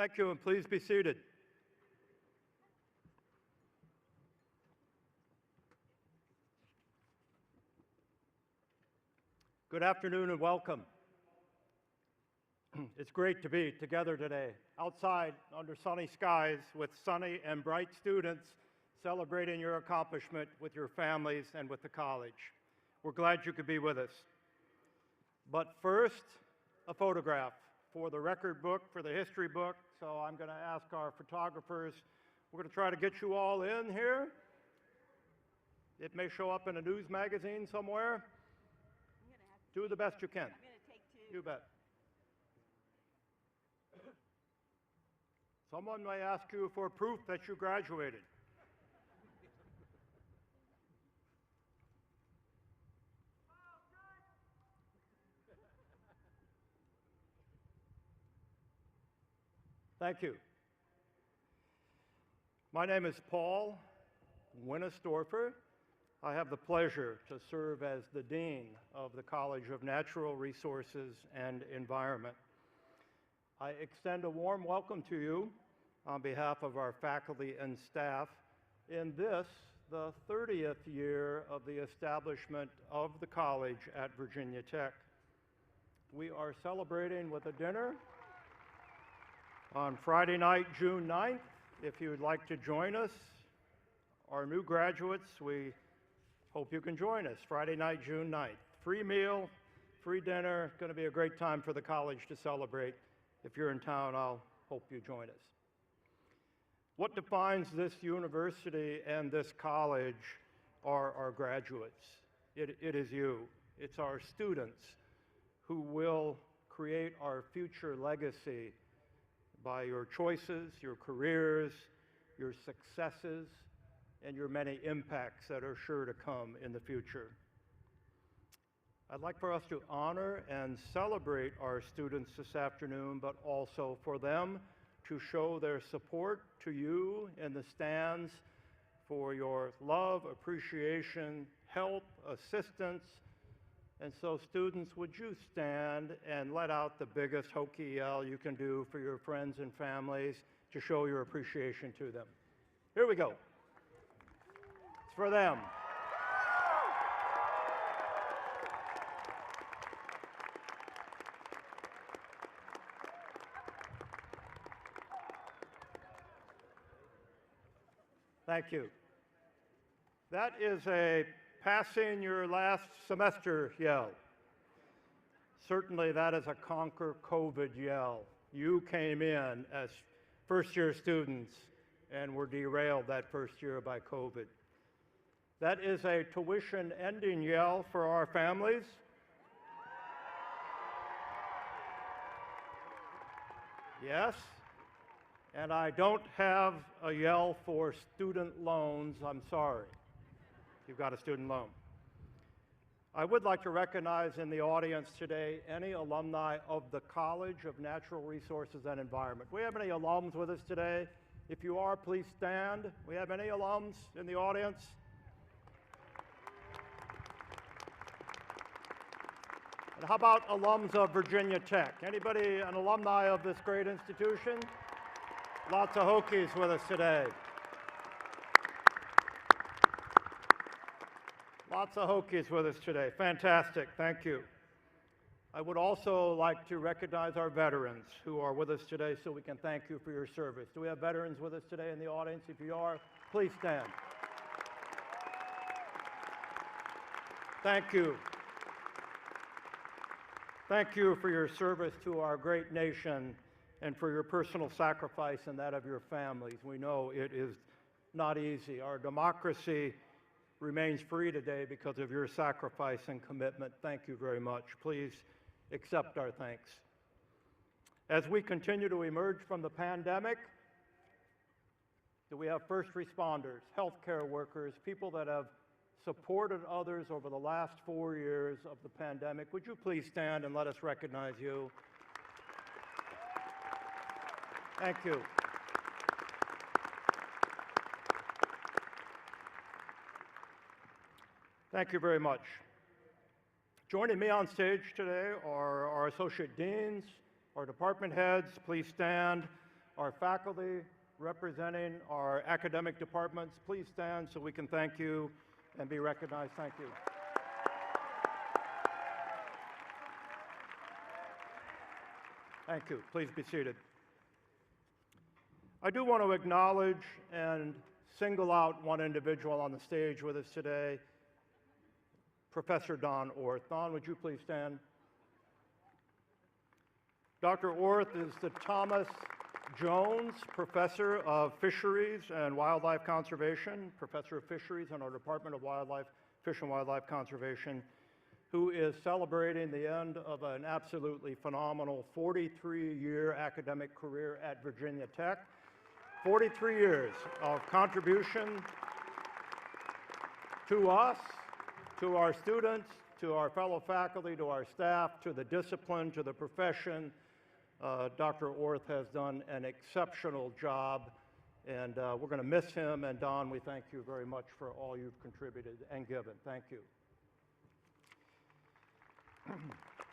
Thank you, and please be seated. Good afternoon and welcome. It's great to be together today, outside under sunny skies with sunny and bright students celebrating your accomplishment with your families and with the college. We're glad you could be with us. But first, a photograph for the record book, for the history book. So I'm going to ask our photographers, we're going to try to get you all in here. It may show up in a news magazine somewhere. Do the best you can. I'm going to take two. You bet. Someone may ask you for proof that you graduated. Thank you. My name is Paul Winnesdorfer. I have the pleasure to serve as the Dean of the College of Natural Resources and Environment. I extend a warm welcome to you on behalf of our faculty and staff in this, the 30th year of the establishment of the college at Virginia Tech. We are celebrating with a dinner on Friday night, June 9th. If you would like to join us, our new graduates, we hope you can join us Friday night, June 9th. Free meal, free dinner, going to be a great time for the college to celebrate. If you're in town, I'll hope you join us. What defines this university and this college are our graduates. It is you. It's our students who will create our future legacy by your choices, your careers, your successes, and your many impacts that are sure to come in the future. I'd like for us to honor and celebrate our students this afternoon, but also for them to show their support to you in the stands for your love, appreciation, help, assistance. And so students, would you stand and let out the biggest Hokie yell you can do for your friends and families to show your appreciation to them. Here we go. It's for them. Thank you. That is a passing your last semester yell. Certainly that is a conquer COVID yell. You came in as first-year students and were derailed that first year by COVID. That is a tuition ending yell for our families. Yes. And I don't have a yell for student loans. I'm sorry. You've got a student loan. I would like to recognize in the audience today any alumni of the College of Natural Resources and Environment. Do we have any alums with us today? If you are, please stand. We have any alums in the audience? And how about alums of Virginia Tech? Anybody an alumni of this great institution? Lots of Hokies with us today. Lots of Hokies with us today. Fantastic. Thank you. I would also like to recognize our veterans who are with us today so we can thank you for your service. Do we have veterans with us today in the audience? If you are, please stand. Thank you. Thank you for your service to our great nation and for your personal sacrifice and that of your families. We know it is not easy. Our democracy remains free today because of your sacrifice and commitment. Thank you very much. Please accept our thanks. As we continue to emerge from the pandemic, we have first responders, healthcare workers, people that have supported others over the last 4 years of the pandemic. Would you please stand and let us recognize you? Thank you. Thank you very much. Joining me on stage today are our associate deans, our department heads. Please stand. Our faculty representing our academic departments, please stand so we can thank you and be recognized. Thank you. Thank you. Please be seated. I do want to acknowledge and single out one individual on the stage with us today, Professor Don Orth. Don, would you please stand? Dr. Orth is the Thomas Jones Professor of Fisheries and Wildlife Conservation, Professor of Fisheries in our Department of Fish and Wildlife Conservation, who is celebrating the end of an absolutely phenomenal 43-year academic career at Virginia Tech. 43 years of contribution to us, to our students, to our fellow faculty, to our staff, to the discipline, to the profession. Dr. Orth has done an exceptional job, and we're going to miss him. And Don, we thank you very much for all you've contributed and given. Thank you.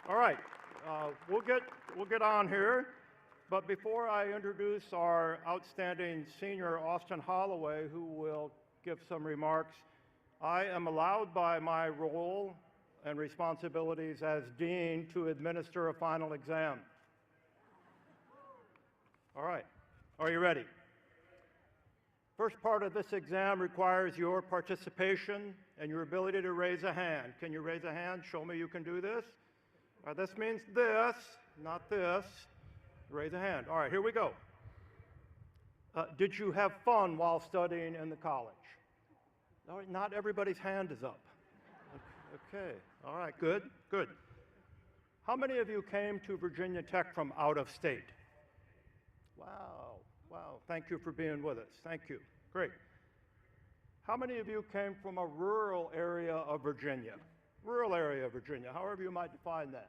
All right, we'll get on here. But before I introduce our outstanding senior, Austin Holloway, who will give some remarks, I am allowed by my role and responsibilities as dean to administer a final exam. All right, are you ready? First part of this exam requires your participation and your ability to raise a hand. Can you raise a hand? Show me you can do this. All right, this means this, not this. Raise a hand. All right, here we go. Did you have fun while studying in the college? All right, not everybody's hand is up. Okay, all right, good, good. How many of you came to Virginia Tech from out of state? Wow, wow, thank you for being with us. Thank you, great. How many of you came from a rural area of Virginia? Rural area of Virginia, however you might define that.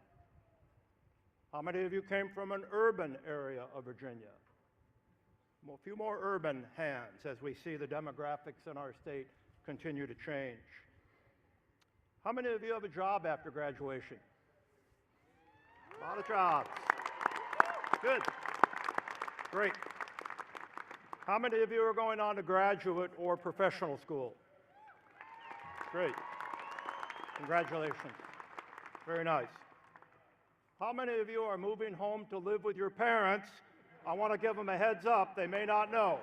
How many of you came from an urban area of Virginia? Well, a few more urban hands as we see the demographics in our state continue to change. How many of you have a job after graduation? A lot of jobs. Good. Great. How many of you are going on to graduate or professional school? Great. Congratulations. Very nice. How many of you are moving home to live with your parents? I want to give them a heads up. They may not know.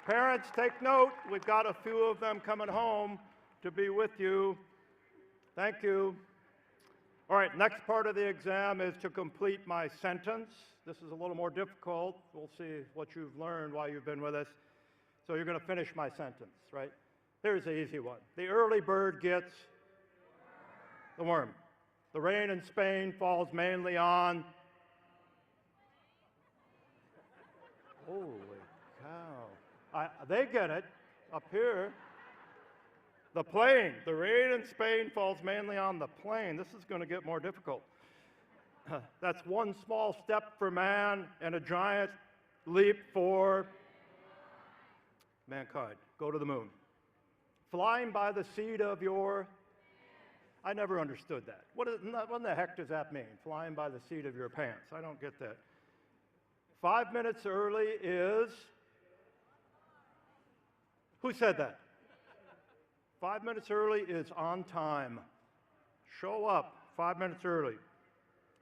Parents, take note. We've got a few of them coming home to be with you. Thank you. All right, next part of the exam is to complete my sentence. This is a little more difficult. We'll see what you've learned while you've been with us. So you're going to finish my sentence, right? Here's the easy one. The early bird gets the worm. The rain in Spain falls mainly on. Holy cow. They get it up here. The plain. The rain in Spain falls mainly on the plain. This is going to get more difficult. That's one small step for man and a giant leap for mankind. Go to the moon. Flying by the seat of your... I never understood that. What in the heck does that mean? Flying by the seat of your pants. I don't get that. 5 minutes early is... Who said that? 5 minutes early is on time. Show up 5 minutes early.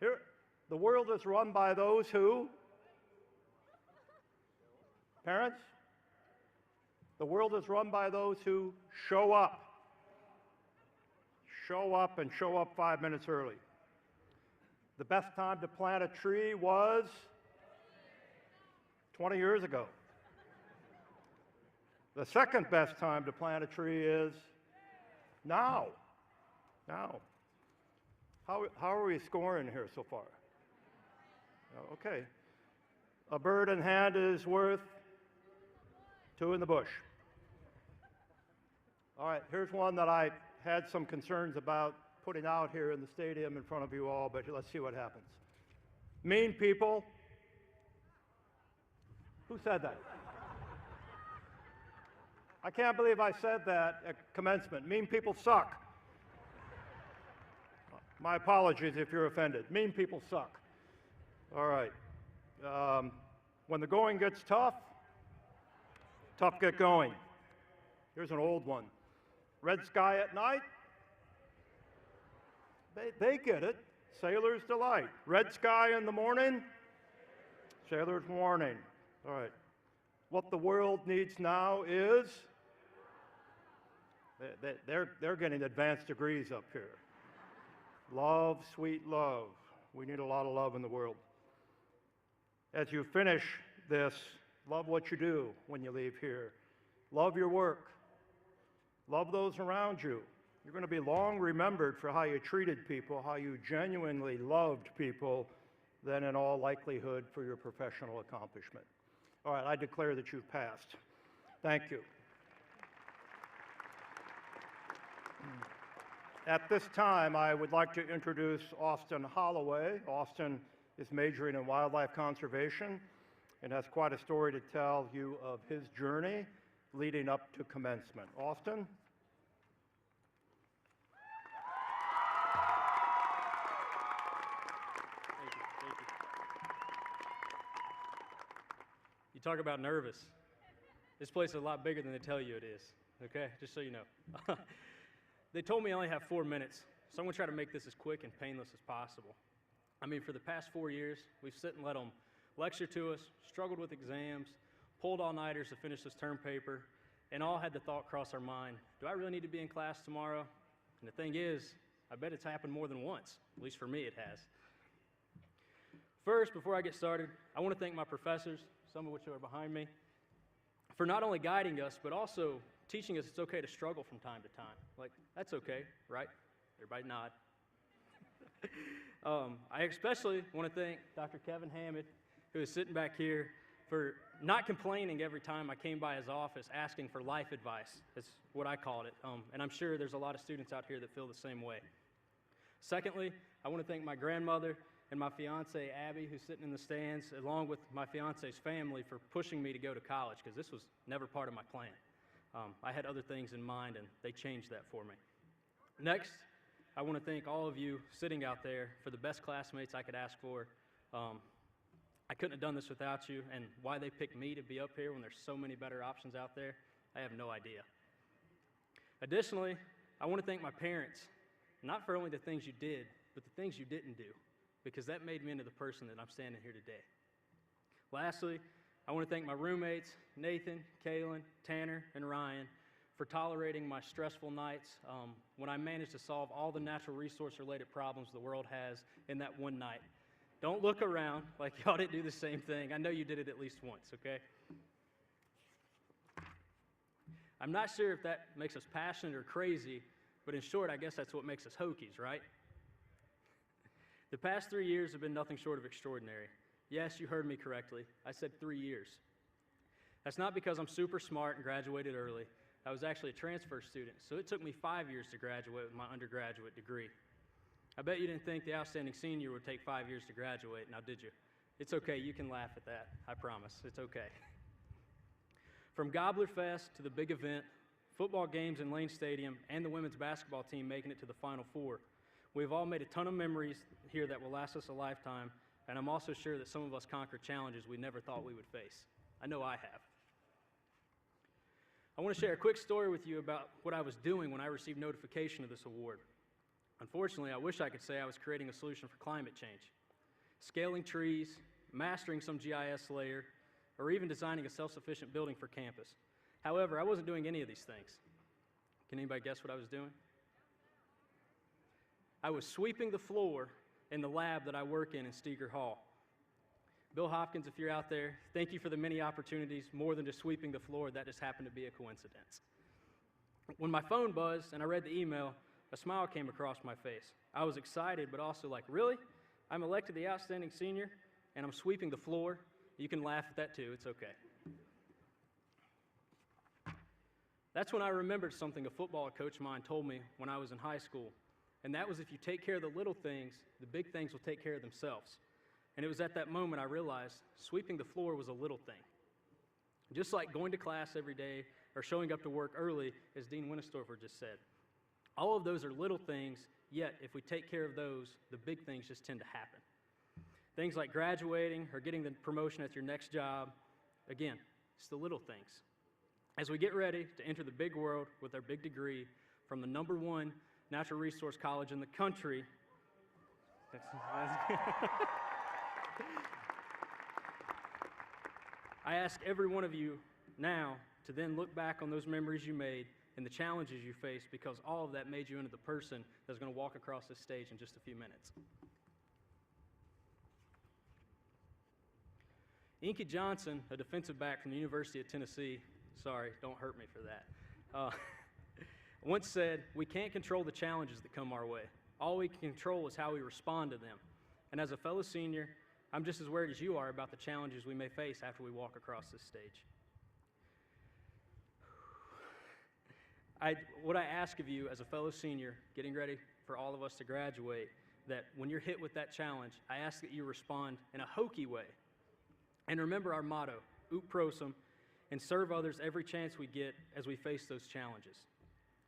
Here, the world is run by those who? Parents? The world is run by those who show up. Show up and show up 5 minutes early. The best time to plant a tree was 20 years ago. The second best time to plant a tree is now. Now. How are we scoring here so far? Okay. A bird in hand is worth two in the bush. All right, here's one that I had some concerns about putting out here in the stadium in front of you all, but let's see what happens. Mean people. Who said that? I can't believe I said that at commencement. Mean people suck. My apologies if you're offended. Mean people suck. All right. When the going gets tough, tough get going. Here's an old one. Red sky at night, they get it. Sailor's delight. Red sky in the morning, sailor's warning. All right. What the world needs now is, they're getting advanced degrees up here. Love, sweet love. We need a lot of love in the world. As you finish this, love what you do when you leave here. Love your work. Love those around you. You're going to be long remembered for how you treated people, how you genuinely loved people, than in all likelihood for your professional accomplishment. All right, I declare that you've passed. Thank you. At this time, I would like to introduce Austin Holloway. Austin is majoring in wildlife conservation and has quite a story to tell you of his journey leading up to commencement. Austin? You talk about nervous. This place is a lot bigger than they tell you it is, okay? Just so you know. They told me I only have 4 minutes, so I'm gonna try to make this as quick and painless as possible. I mean, for the past 4 years, we've sit and let them lecture to us, struggled with exams, pulled all-nighters to finish this term paper, and all had the thought cross our mind, do I really need to be in class tomorrow? And the thing is, I bet it's happened more than once. At least for me, it has. First, before I get started, I want to thank my professors, some of which are behind me, for not only guiding us, but also teaching us it's okay to struggle from time to time. Like, that's okay, right? Everybody nod. I especially want to thank Dr. Kevin Hammond, who is sitting back here, for not complaining every time I came by his office asking for life advice. That's what I called it. And I'm sure there's a lot of students out here that feel the same way. Secondly, I want to thank my grandmother and my fiance, Abby, who's sitting in the stands, along with my fiance's family, for pushing me to go to college, because this was never part of my plan. I had other things in mind, and they changed that for me. Next, I want to thank all of you sitting out there for the best classmates I could ask for. I couldn't have done this without you, and why they picked me to be up here when there's so many better options out there, I have no idea. Additionally, I want to thank my parents, not for only the things you did, but the things you didn't do, because that made me into the person that I'm standing here today. Lastly, I want to thank my roommates, Nathan, Kaylin, Tanner, and Ryan, for tolerating my stressful nights when I managed to solve all the natural resource-related problems the world has in that one night. Don't look around like y'all didn't do the same thing. I know you did it at least once, okay? I'm not sure if that makes us passionate or crazy, but in short, I guess that's what makes us Hokies, right? The past 3 years have been nothing short of extraordinary. Yes, you heard me correctly. I said 3 years. That's not because I'm super smart and graduated early. I was actually a transfer student, so it took me 5 years to graduate with my undergraduate degree. I bet you didn't think the outstanding senior would take 5 years to graduate, now did you? It's okay, you can laugh at that, I promise, it's okay. From Gobbler Fest to the big event, football games in Lane Stadium, and the women's basketball team making it to the Final Four, we've all made a ton of memories here that will last us a lifetime, and I'm also sure that some of us conquered challenges we never thought we would face. I know I have. I want to share a quick story with you about what I was doing when I received notification of this award. Unfortunately, I wish I could say I was creating a solution for climate change, scaling trees, mastering some GIS layer, or even designing a self-sufficient building for campus. However, I wasn't doing any of these things. Can anybody guess what I was doing? I was sweeping the floor in the lab that I work in Steger Hall. Bill Hopkins, if you're out there, thank you for the many opportunities, more than just sweeping the floor. That just happened to be a coincidence. When my phone buzzed and I read the email, a smile came across my face. I was excited, but also like, really? I'm elected the outstanding senior, and I'm sweeping the floor? You can laugh at that too, it's okay. That's when I remembered something a football coach of mine told me when I was in high school, and that was if you take care of the little things, the big things will take care of themselves. And it was at that moment I realized sweeping the floor was a little thing. Just like going to class every day or showing up to work early, as Dean Winnestorfer just said. All of those are little things, yet if we take care of those, the big things just tend to happen. Things like graduating or getting the promotion at your next job. Again, it's the little things. As we get ready to enter the big world with our big degree from the #1 natural resource college in the country, I ask every one of you now to then look back on those memories you made and the challenges you faced, because all of that made you into the person that's going to walk across this stage in just a few minutes. Inky Johnson, a defensive back from the University of Tennessee, sorry, don't hurt me for that, once said, "We can't control the challenges that come our way. All we can control is how we respond to them." And as a fellow senior, I'm just as worried as you are about the challenges we may face after we walk across this stage. What I ask of you as a fellow senior, getting ready for all of us to graduate, that when you're hit with that challenge, I ask that you respond in a hokey way. And remember our motto, ut prosum, and serve others every chance we get as we face those challenges.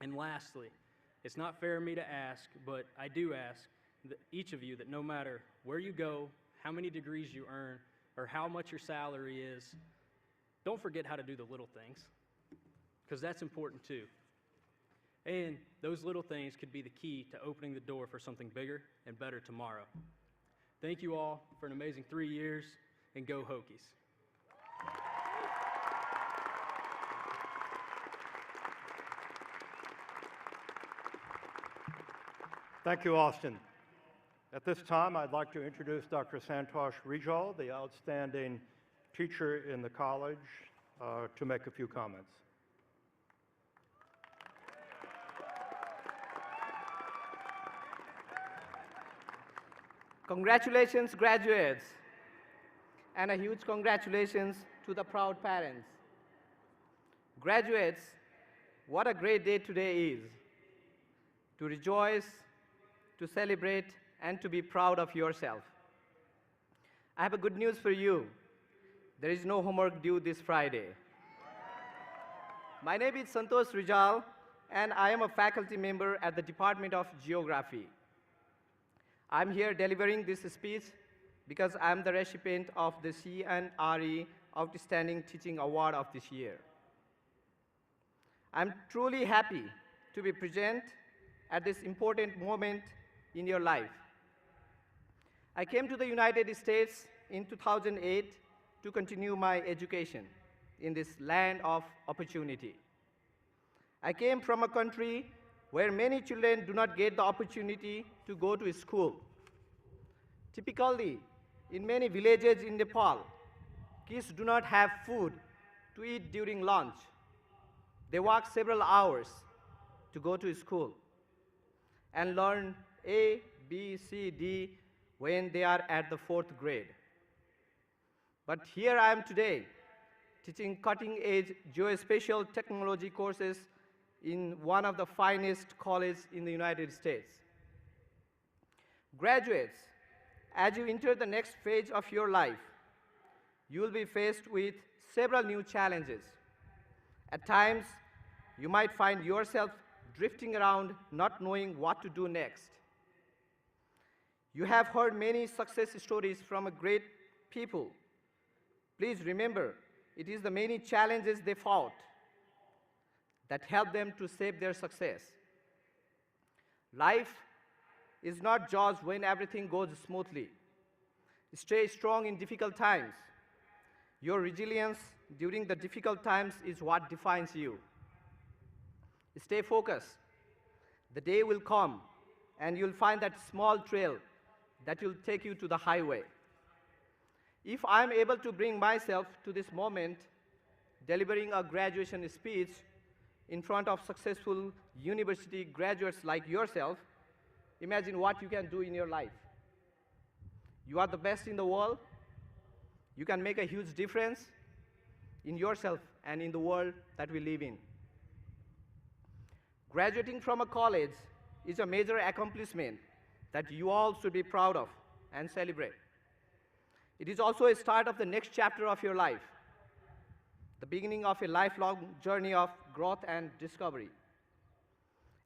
And lastly, it's not fair of me to ask, but I do ask that each of you that no matter where you go, how many degrees you earn, or how much your salary is, don't forget how to do the little things, because that's important too. And those little things could be the key to opening the door for something bigger and better tomorrow. Thank you all for an amazing 3 years, and go Hokies. Thank you, Austin. At this time, I'd like to introduce Dr. Santosh Rijal, the outstanding teacher in the college, to make a few comments. Congratulations, graduates, and a huge congratulations to the proud parents. Graduates, what a great day today is. To rejoice, to celebrate, and to be proud of yourself. I have a good news for you. There is no homework due this Friday. My name is Santosh Rijal, and I am a faculty member at the Department of Geography. I'm here delivering this speech because I'm the recipient of the CNRE Outstanding Teaching Award of this year. I'm truly happy to be present at this important moment in your life. I came to the United States in 2008 to continue my education in this land of opportunity. I came from a country where many children do not get the opportunity to go to school. Typically, in many villages in Nepal, kids do not have food to eat during lunch. They walk several hours to go to school and learn A, B, C, D when they are at the 4th grade. But here I am today, teaching cutting-edge geospatial technology courses in one of the finest colleges in the United States. Graduates, as you enter the next phase of your life, you will be faced with several new challenges. At times, you might find yourself drifting around, not knowing what to do next. You have heard many success stories from great people. Please remember, it is the many challenges they fought that helped them to save their success. Life is not judged when everything goes smoothly. Stay strong in difficult times. Your resilience during the difficult times is what defines you. Stay focused. The day will come, and you'll find that small trail that will take you to the highway. If I'm able to bring myself to this moment, delivering a graduation speech in front of successful university graduates like yourself, imagine what you can do in your life. You are the best in the world. You can make a huge difference in yourself and in the world that we live in. Graduating from a college is a major accomplishment that you all should be proud of and celebrate. It is also a start of the next chapter of your life, the beginning of a lifelong journey of growth and discovery.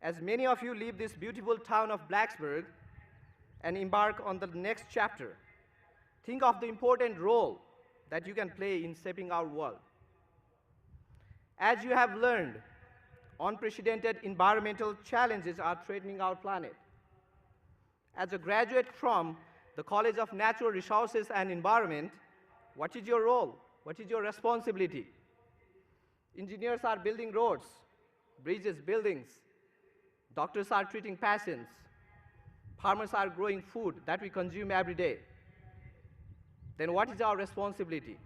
As many of you leave this beautiful town of Blacksburg and embark on the next chapter, Think of the important role that you can play in shaping our world. As you have learned, unprecedented environmental challenges are threatening our planet. As a graduate from the College of Natural Resources and Environment, what is your role? What is your responsibility? Engineers are building roads, bridges, buildings. Doctors are treating patients. Farmers are growing food that we consume every day. Then what is our responsibility?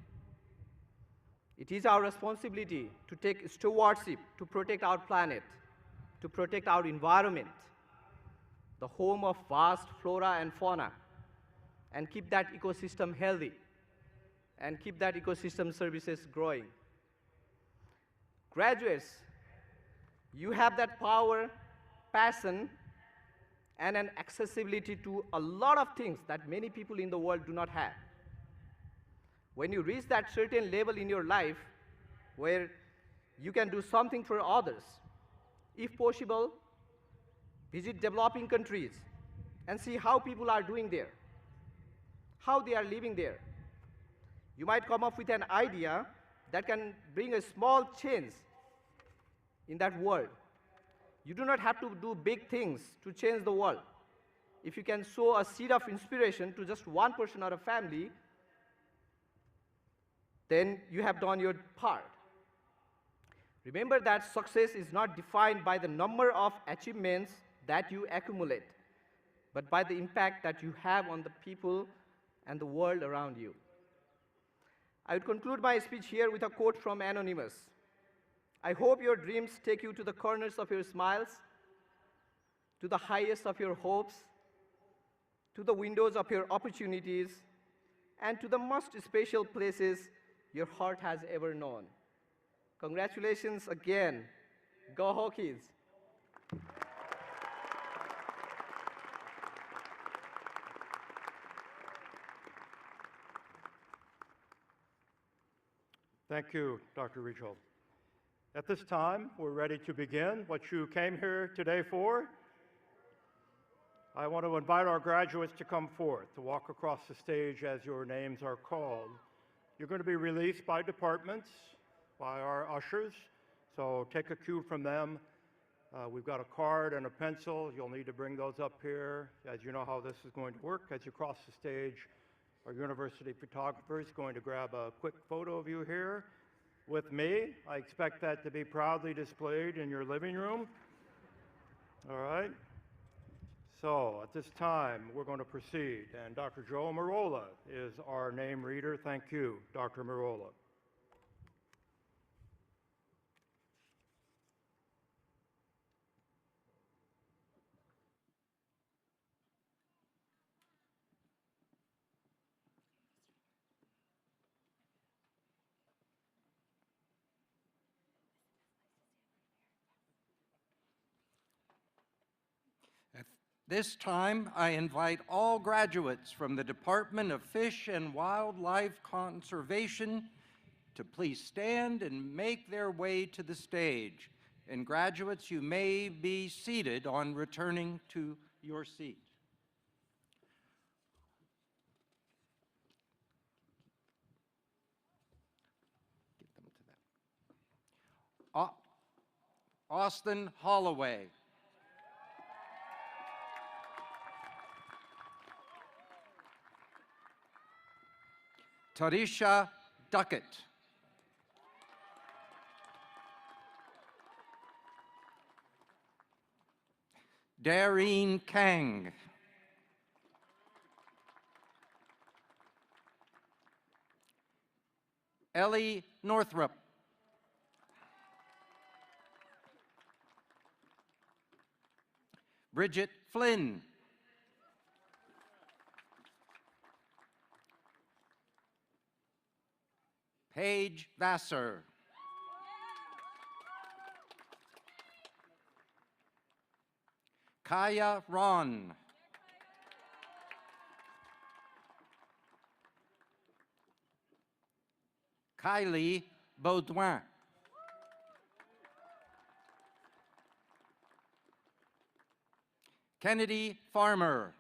It is our responsibility to take stewardship to protect our planet, to protect our environment, the home of vast flora and fauna, and keep that ecosystem healthy, and keep that ecosystem services growing. Graduates, you have that power, passion, and an accessibility to a lot of things that many people in the world do not have. When you reach that certain level in your life where you can do something for others, if possible, visit developing countries and see how people are doing there, how they are living there. You might come up with an idea that can bring a small change in that world. You do not have to do big things to change the world. If you can sow a seed of inspiration to just one person or a family, then you have done your part. Remember that success is not defined by the number of achievements that you accumulate, but by the impact that you have on the people and the world around you. I would conclude my speech here with a quote from Anonymous. I hope your dreams take you to the corners of your smiles, to the highest of your hopes, to the windows of your opportunities, and to the most special places your heart has ever known. Congratulations again. Go Hokies. Thank you, Dr. Rijal. At this time, we're ready to begin what you came here today for. I want to invite our graduates to come forth, to walk across the stage as your names are called. You're going to be released by departments, by our ushers, so take a cue from them. We've got a card and a pencil. You'll need to bring those up here. As you know how this is going to work, as you cross the stage, our university photographer is going to grab a quick photo of you here with me. I expect that to be proudly displayed in your living room. All right. So at this time, we're going to proceed, and Dr. Joe Marola is our name reader. Thank you, Dr. Marola. At this time, I invite all graduates from the Department of Fish and Wildlife Conservation to please stand and make their way to the stage. And graduates, you may be seated on returning to your seat. Get them to that. Austin Holloway. Tarisha Duckett. Dareen Kang. Ellie Northrup. Bridget Flynn. Paige Vassar. Kaya Ron. Kylie Baudouin. Kennedy Farmer.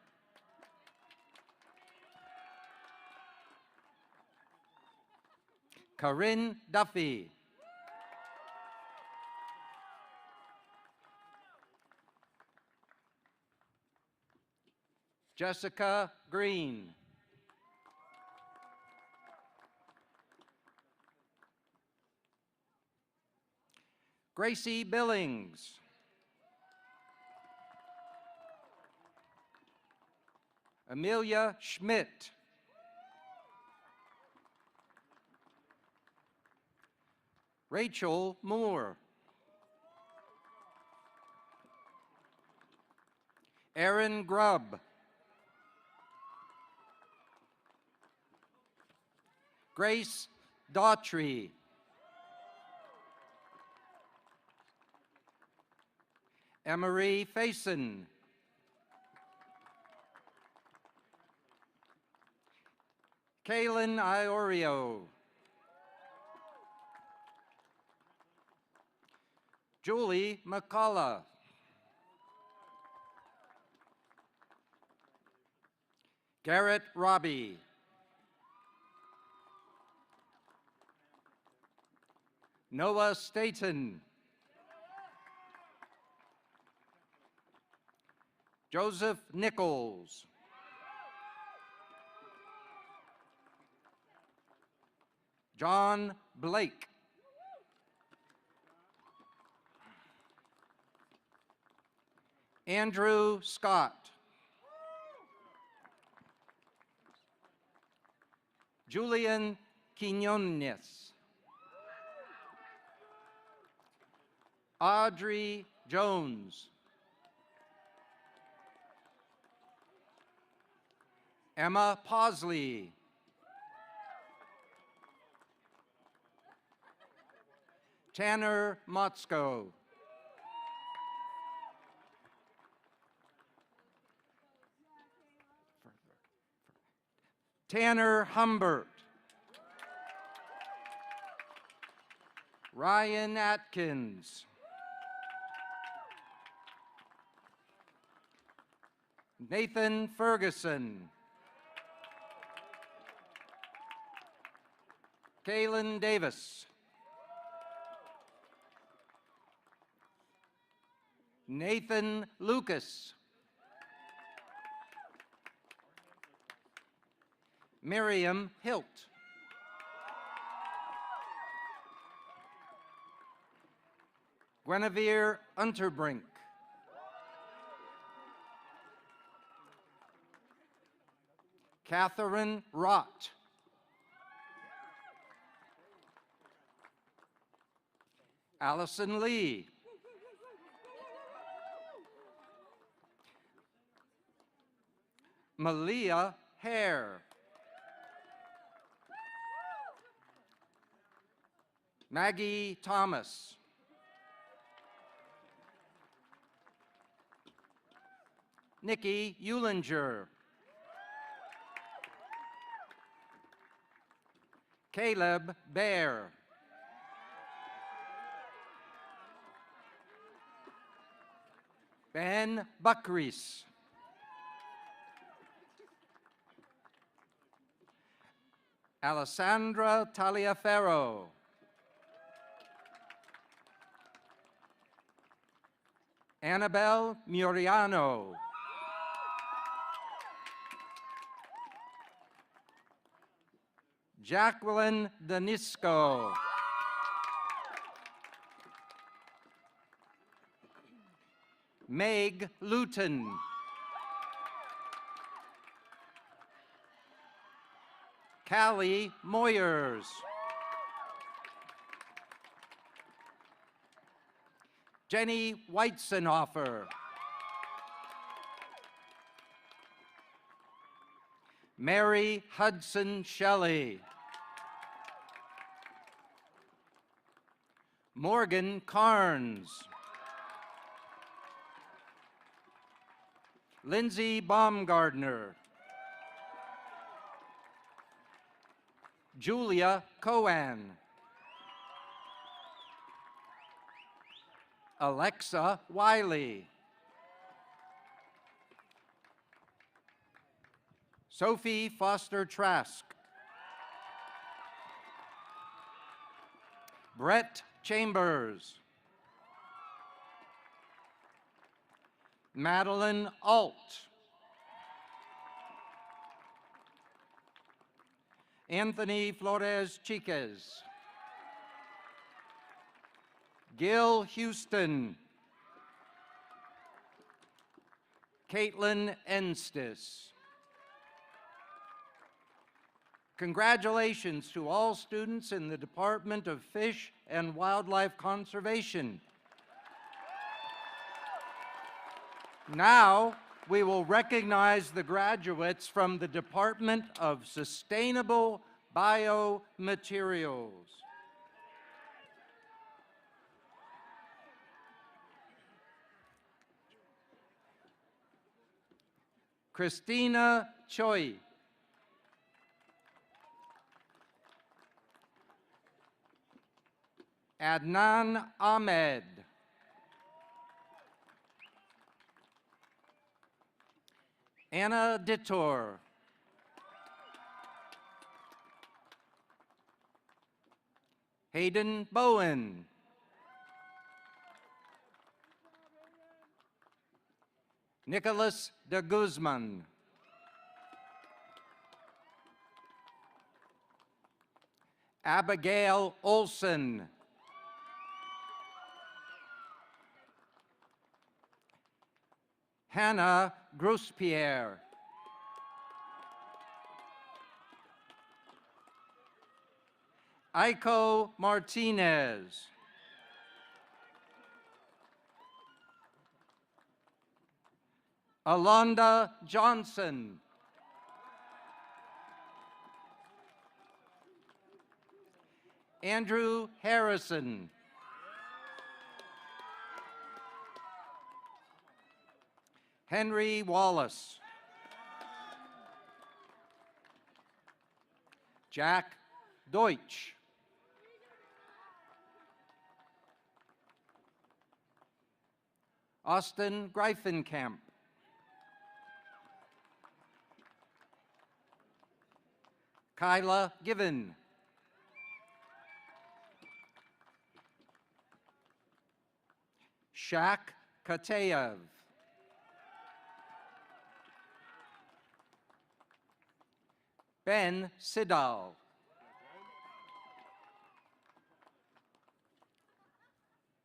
Corinne Duffy. Jessica Green. Gracie Billings. Amelia Schmidt. Rachel Moore. Aaron Grubb. Grace Daughtry. Emery Faison. Kaylin Iorio. Julie McCullough. Garrett Robbie. Noah Staten. Joseph Nichols. John Blake. Andrew Scott. Julian Quinones. Audrey Jones. Emma Posley. Tanner Motzko. Tanner Humbert. Ryan Atkins. Nathan Ferguson. Kaylin Davis. Nathan Lucas. Miriam Hilt. Guinevere Unterbrink. Catherine Rott. Allison Lee. Malia Hare. Maggie Thomas. Nikki Eulinger. Caleb Bear. Ben Buckreese. Alessandra Taliaferro. Annabelle Muriano. Jacqueline Danisco. Meg Luton. Callie Moyers. Jenny Weitzenhofer. Mary Hudson Shelley. Morgan Carnes. Lindsay Baumgardner. Julia Coan. Alexa Wiley. Sophie Foster Trask. Brett Chambers. Madeline Alt. Anthony Flores Chiquez. Gil Houston. Caitlin Enstis. Congratulations to all students in the Department of Fish and Wildlife Conservation. Now, we will recognize the graduates from the Department of Sustainable Biomaterials. Christina Choi. Adnan Ahmed. Anna Dittor. Hayden Bowen. Nicholas de Guzman. Abigail Olson. Hannah Grospierre. Aiko Martinez. Alonda Johnson. Andrew Harrison. Henry Wallace. Jack Deutsch. Austin Greifenkamp. Kyla Given. Shaq Kateyev. Ben Sidal.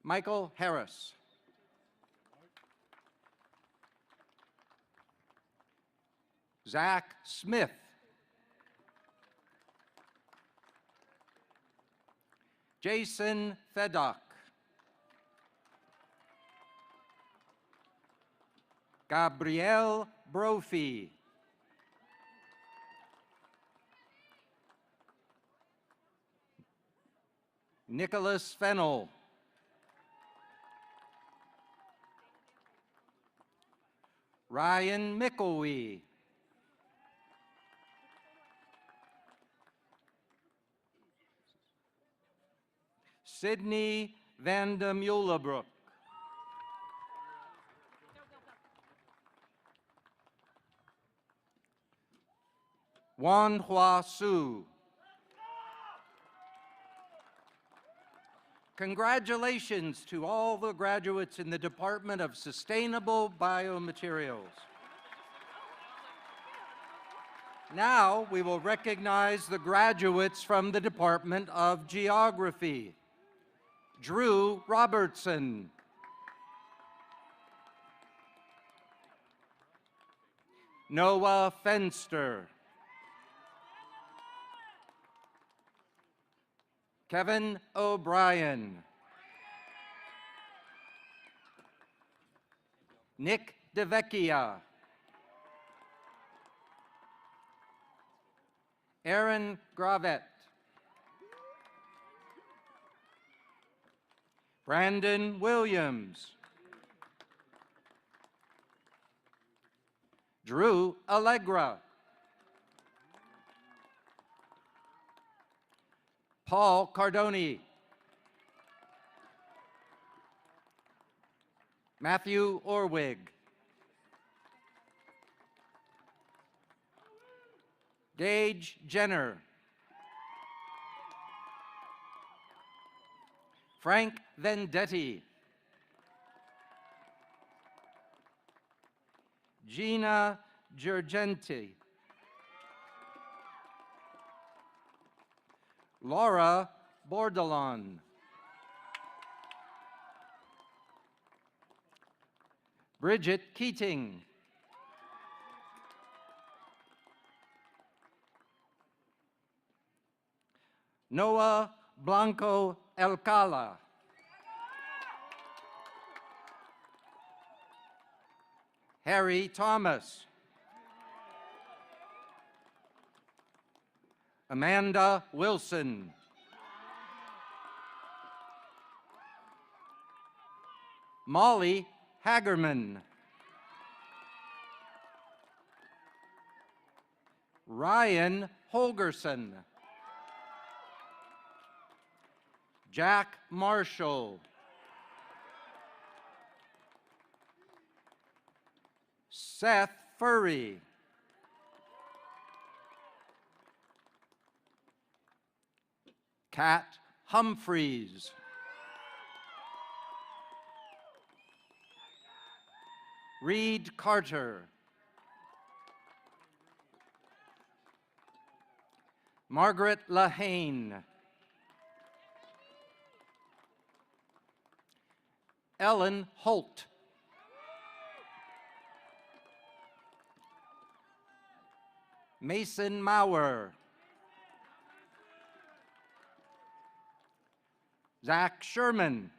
Michael Harris. Zach Smith. Jason Fedock. Gabrielle Brophy. Nicholas Fennell. Ryan Mickelwee. Sydney Vandemullebrook. Wan Hua Su. Congratulations to all the graduates in the Department of Sustainable Biomaterials. Now we will recognize the graduates from the Department of Geography. Drew Robertson. Noah Fenster. Kevin O'Brien. Nick DeVecchia. Aaron Gravett. Brandon Williams. Drew Allegra. Paul Cardoni. Matthew Orwig. Gage Jenner. Frank Vendetti. Gina Giorgenti. Laura Bordelon. Bridget Keating. Noah Blanco Alcala. Harry Thomas. Amanda Wilson. Molly Hagerman. Ryan Holgerson. Jack Marshall. Seth Furry. Kat Humphreys. Reed Carter. Margaret Lahane. Ellen Holt. Mason Maurer. Zach Sherman.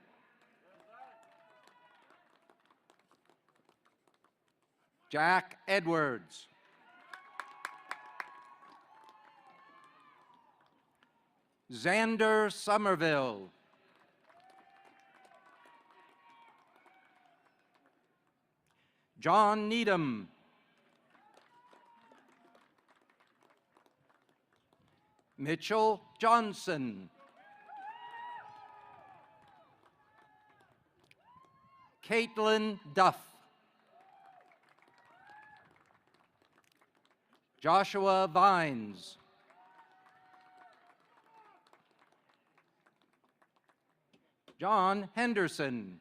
Jack Edwards. Xander Somerville. John Needham. Mitchell Johnson. Caitlin Duff. Joshua Vines. John Henderson.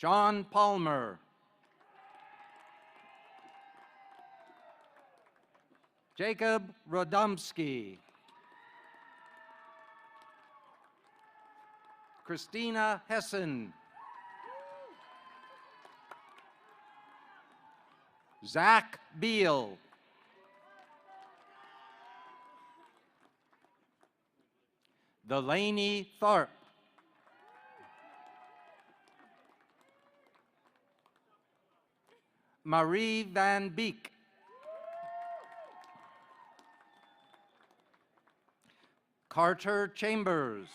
Sean Palmer. Jacob Rodomsky. Christina Hessen. Zach Beal. Delaney Tharp. Marie Van Beek. Carter Chambers.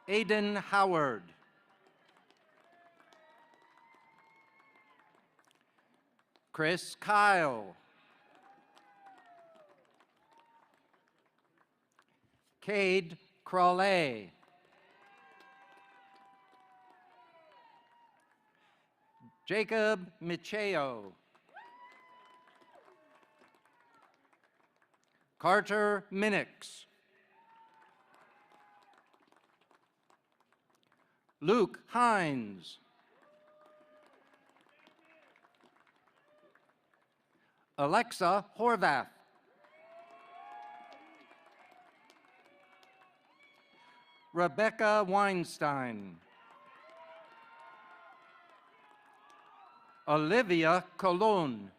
Aiden Howard. Chris Kyle. Cade Crawley. Jacob Micheo. Carter Minix. Luke Hines. Alexa Horvath. Rebecca Weinstein. Olivia Colon.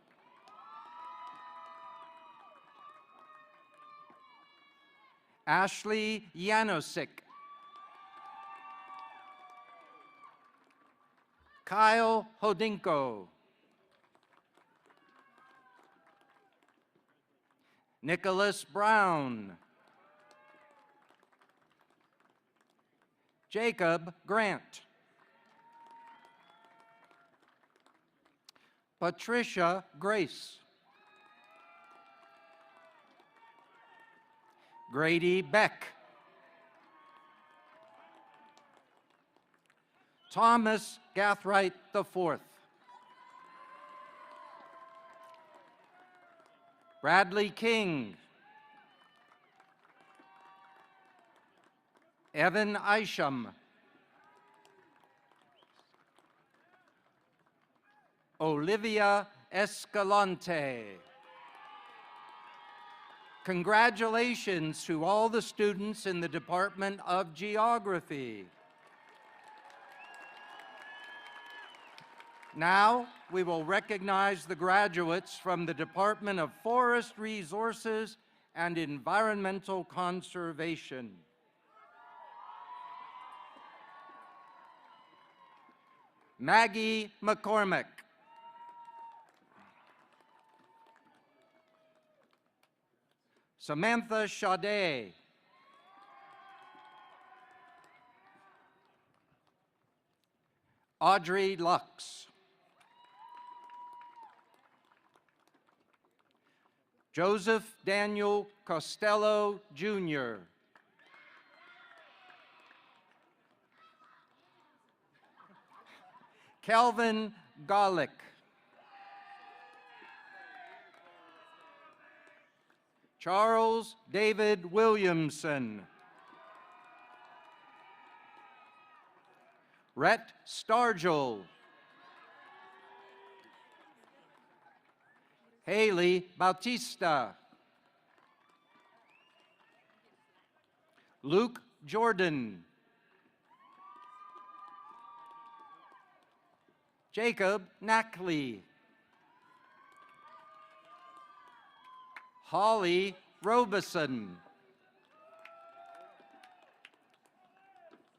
Ashley Yanosik. Kyle Hodinko. Nicholas Brown. Jacob Grant. Patricia Grace. Grady Beck. Thomas Gathright IV. Bradley King, Evan Isham, Olivia Escalante. Congratulations to all the students in the Department of Geography. Now, we will recognize the graduates from the Department of Forest Resources and Environmental Conservation. Maggie McCormick. Samantha Sade. Audrey Lux. Joseph Daniel Costello, Jr. Calvin Garlick. Charles David Williamson. Rhett Stargel. Haley Bautista. Luke Jordan. Jacob Knackley. Holly Robeson.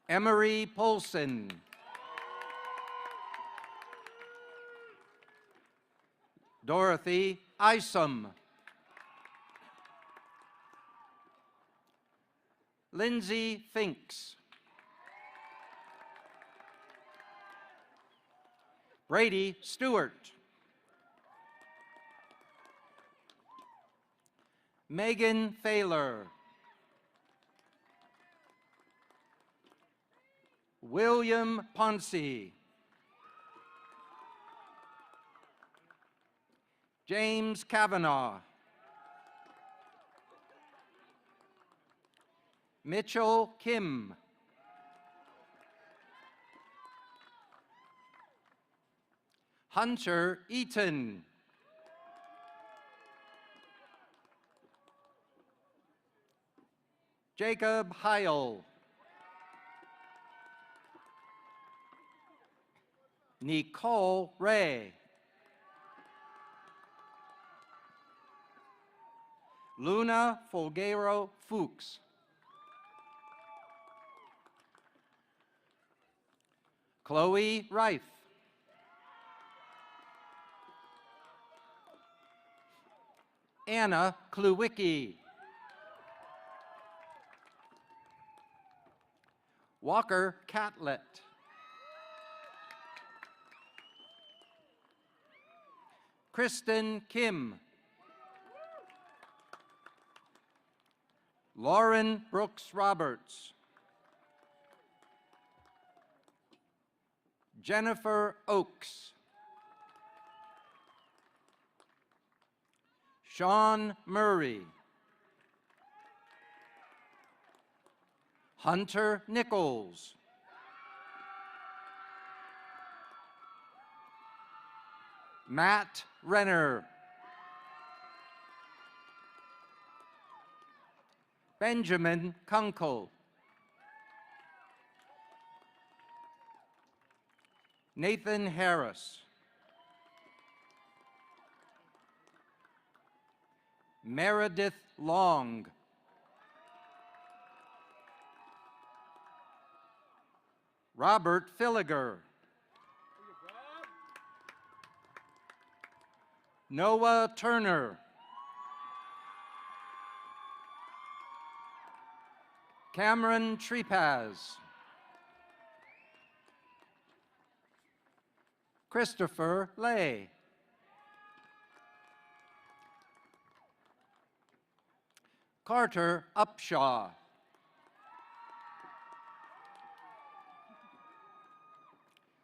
Emery Polson. Dorothy Isom. Lindsay Finks. Brady Stewart. Megan Thaler. William Ponce. James Kavanaugh. Mitchell Kim. Hunter Eaton. Jacob Heil. Nicole Ray. Luna Folguero Fuchs. Chloe Reif. Anna Kluwicki. Walker Catlett. Kristen Kim. Lauren Brooks Roberts. Jennifer Oakes. Sean Murray. Hunter Nichols. Matt Renner. Benjamin Kunkel. Nathan Harris. Meredith Long. Robert Filliger. Noah Turner. Cameron Trepaz. Christopher Lay. Carter Upshaw.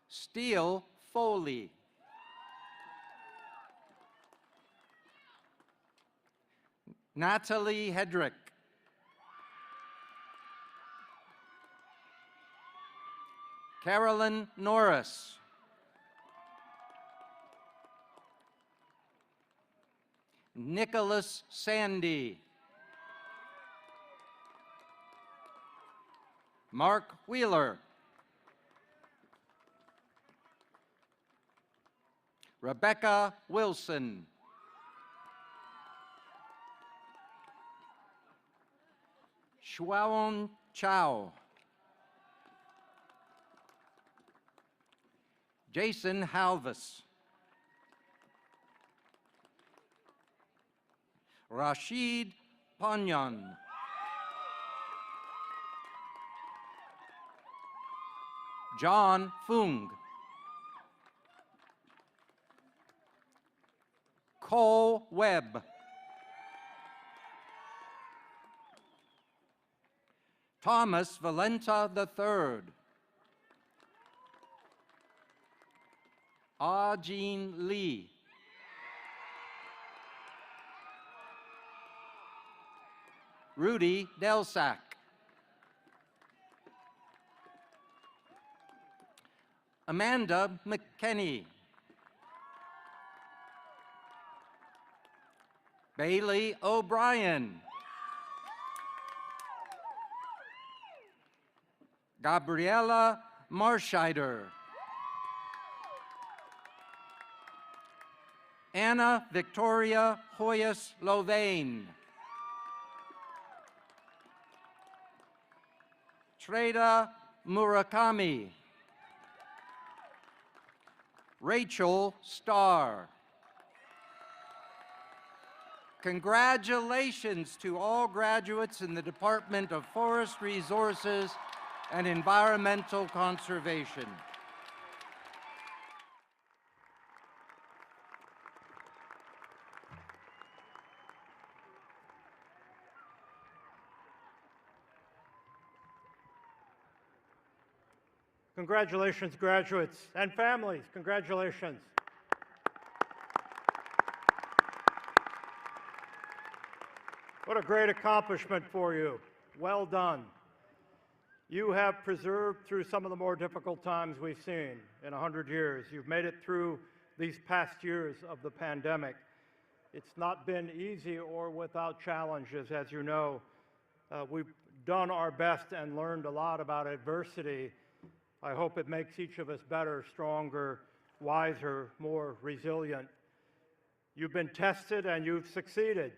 Steele Foley. Natalie Hedrick. Carolyn Norris. Nicholas Sandy. Mark Wheeler. Rebecca Wilson. Shuaon Chow. Jason Halvis. Rashid Panyan. John Fung. Cole Webb. Thomas Valenta III. Ah-Jean Lee. Rudy Delsack. Amanda McKenney. Bailey O'Brien. Gabriella Marscheider. Anna Victoria Hoyas Lovain. Treda Murakami. Rachel Starr. Congratulations to all graduates in the Department of Forest Resources and Environmental Conservation. Congratulations, graduates and families. Congratulations. What a great accomplishment for you. Well done. You have preserved through some of the more difficult times we've seen in 100 years. You've made it through these past years of the pandemic. It's not been easy or without challenges, as you know. We've done our best and learned a lot about adversity. I hope it makes each of us better, stronger, wiser, more resilient. You've been tested and you've succeeded.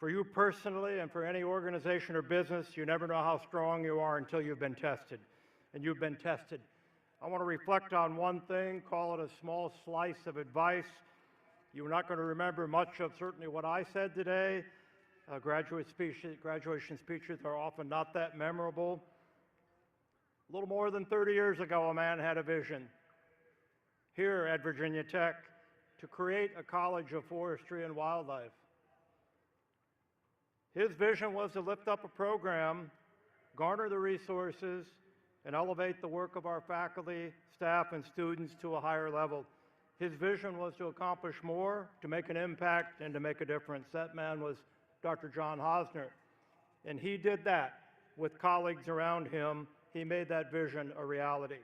For you personally and for any organization or business, you never know how strong you are until you've been tested. And you've been tested. I want to reflect on one thing, call it a small slice of advice. You're not going to remember much of certainly what I said today. Graduation speeches are often not that memorable. A little more than 30 years ago, a man had a vision here at Virginia Tech to create a college of forestry and wildlife. His vision was to lift up a program, garner the resources, and elevate the work of our faculty, staff, and students to a higher level. His vision was to accomplish more, to make an impact, and to make a difference. That man was Dr. John Hosner, and he did that with colleagues around him. He made that vision a reality.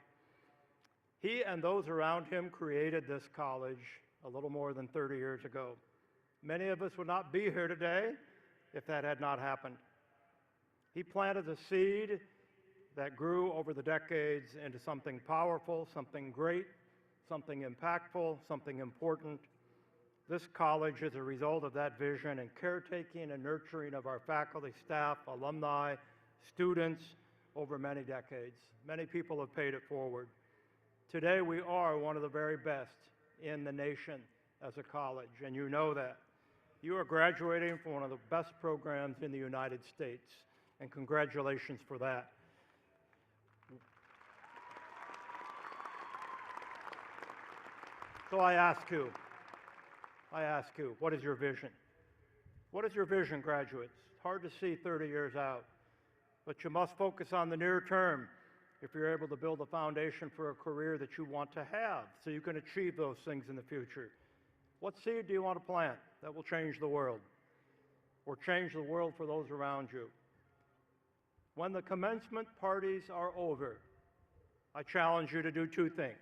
He and those around him created this college a little more than 30 years ago. Many of us would not be here today if that had not happened. He planted a seed that grew over the decades into something powerful, something great, something impactful, something important. This college is a result of that vision and caretaking and nurturing of our faculty, staff, alumni, students over many decades. Many people have paid it forward. Today we are one of the very best in the nation as a college, and you know that. You are graduating from one of the best programs in the United States, and congratulations for that. So I ask you, what is your vision? What is your vision, graduates? It's hard to see 30 years out, but you must focus on the near term if you're able to build a foundation for a career that you want to have so you can achieve those things in the future. What seed do you want to plant that will change the world? or change the world for those around you. When the commencement parties are over, I challenge you to do two things.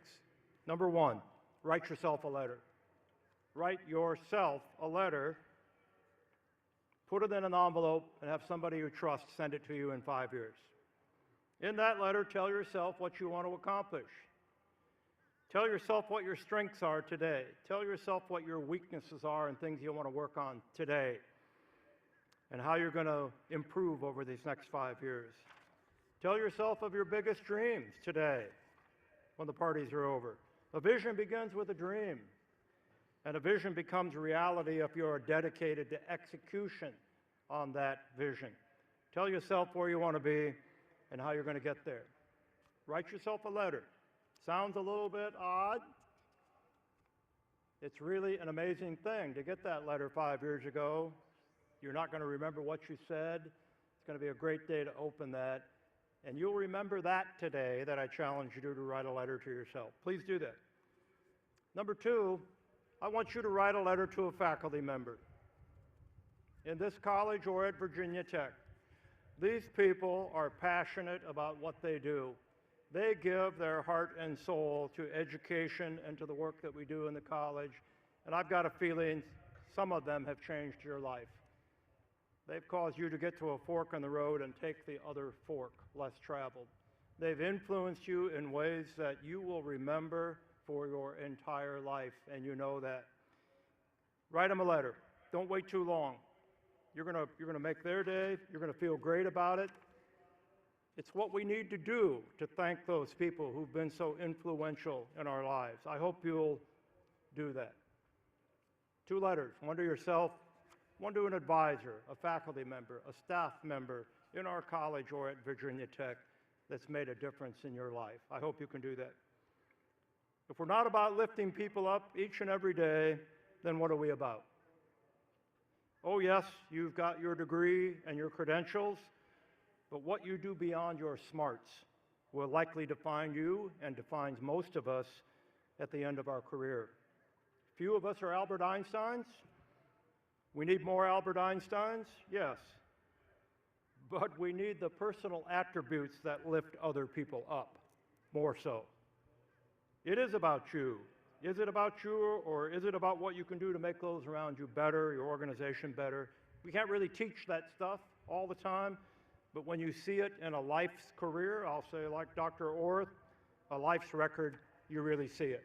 Number one, write yourself a letter. Write yourself a letter, put it in an envelope, and have somebody you trust send it to you in 5 years. In that letter, tell yourself what you want to accomplish. Tell yourself what your strengths are today. Tell yourself what your weaknesses are and things you want to work on today, and how you're going to improve over these next 5 years. Tell yourself of your biggest dreams today when the parties are over. A vision begins with a dream, and a vision becomes reality if you are dedicated to execution on that vision. Tell yourself where you want to be and how you're going to get there. Write yourself a letter. Sounds a little bit odd. It's really an amazing thing to get that letter 5 years ago. You're not going to remember what you said. It's going to be a great day to open that. And you'll remember that today that I challenge you to write a letter to yourself. Please do that. Number two, I want you to write a letter to a faculty member in this college or at Virginia Tech. These people are passionate about what they do. They give their heart and soul to education and to the work that we do in the college. And I've got a feeling some of them have changed your life. They've caused you to get to a fork in the road and take the other fork, less traveled. They've influenced you in ways that you will remember for your entire life, and you know that. Write them a letter. Don't wait too long. You're gonna make their day. You're gonna feel great about it. It's what we need to do to thank those people who've been so influential in our lives. I hope you'll do that. 2 letters, one to yourself, one to an advisor, a faculty member, a staff member in our college or at Virginia Tech that's made a difference in your life. I hope you can do that. If we're not about lifting people up each and every day, then what are we about? Oh yes, you've got your degree and your credentials, but what you do beyond your smarts will likely define you and defines most of us at the end of our career. Few of us are Albert Einsteins. We need more Albert Einsteins, yes, but we need the personal attributes that lift other people up, more so. It is about you. Is it about you, or is it about what you can do to make those around you better, your organization better? We can't really teach that stuff all the time, but when you see it in a life's career, I'll say like Dr. Orth, a life's record, you really see it.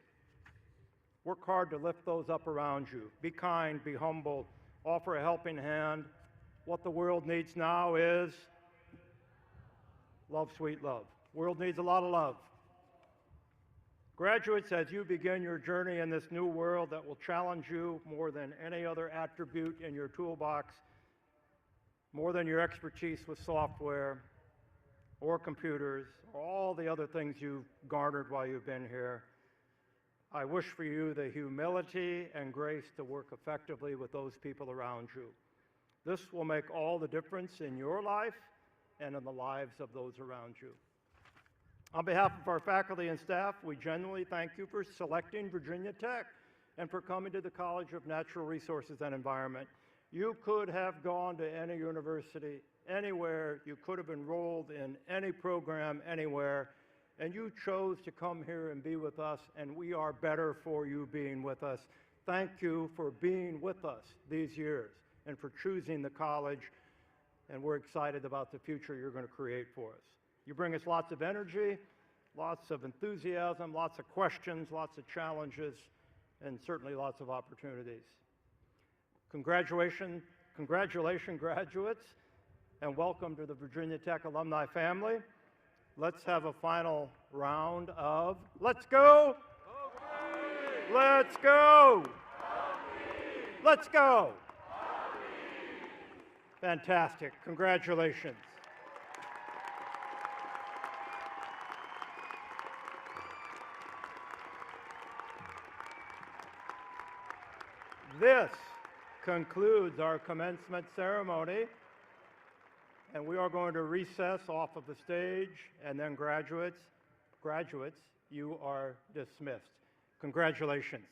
Work hard to lift those up around you. Be kind, be humble, offer a helping hand. What the world needs now is love, sweet love. World needs a lot of love. Graduates, as you begin your journey in this new world that will challenge you more than any other attribute in your toolbox, more than your expertise with software or computers, or all the other things you've garnered while you've been here, I wish for you the humility and grace to work effectively with those people around you. This will make all the difference in your life and in the lives of those around you. On behalf of our faculty and staff, we genuinely thank you for selecting Virginia Tech and for coming to the College of Natural Resources and Environment. You could have gone to any university, anywhere. You could have enrolled in any program, anywhere, and you chose to come here and be with us, and we are better for you being with us. Thank you for being with us these years and for choosing the college, and we're excited about the future you're going to create for us. You bring us lots of energy, lots of enthusiasm, lots of questions, lots of challenges, and certainly lots of opportunities. Congratulations, graduates, and welcome to the Virginia Tech alumni family. Let's have a final round of let's go! Let's go! Let's go! Fantastic. Congratulations. This concludes our commencement ceremony, and we are going to recess off of the stage, and then graduates, you are dismissed. Congratulations.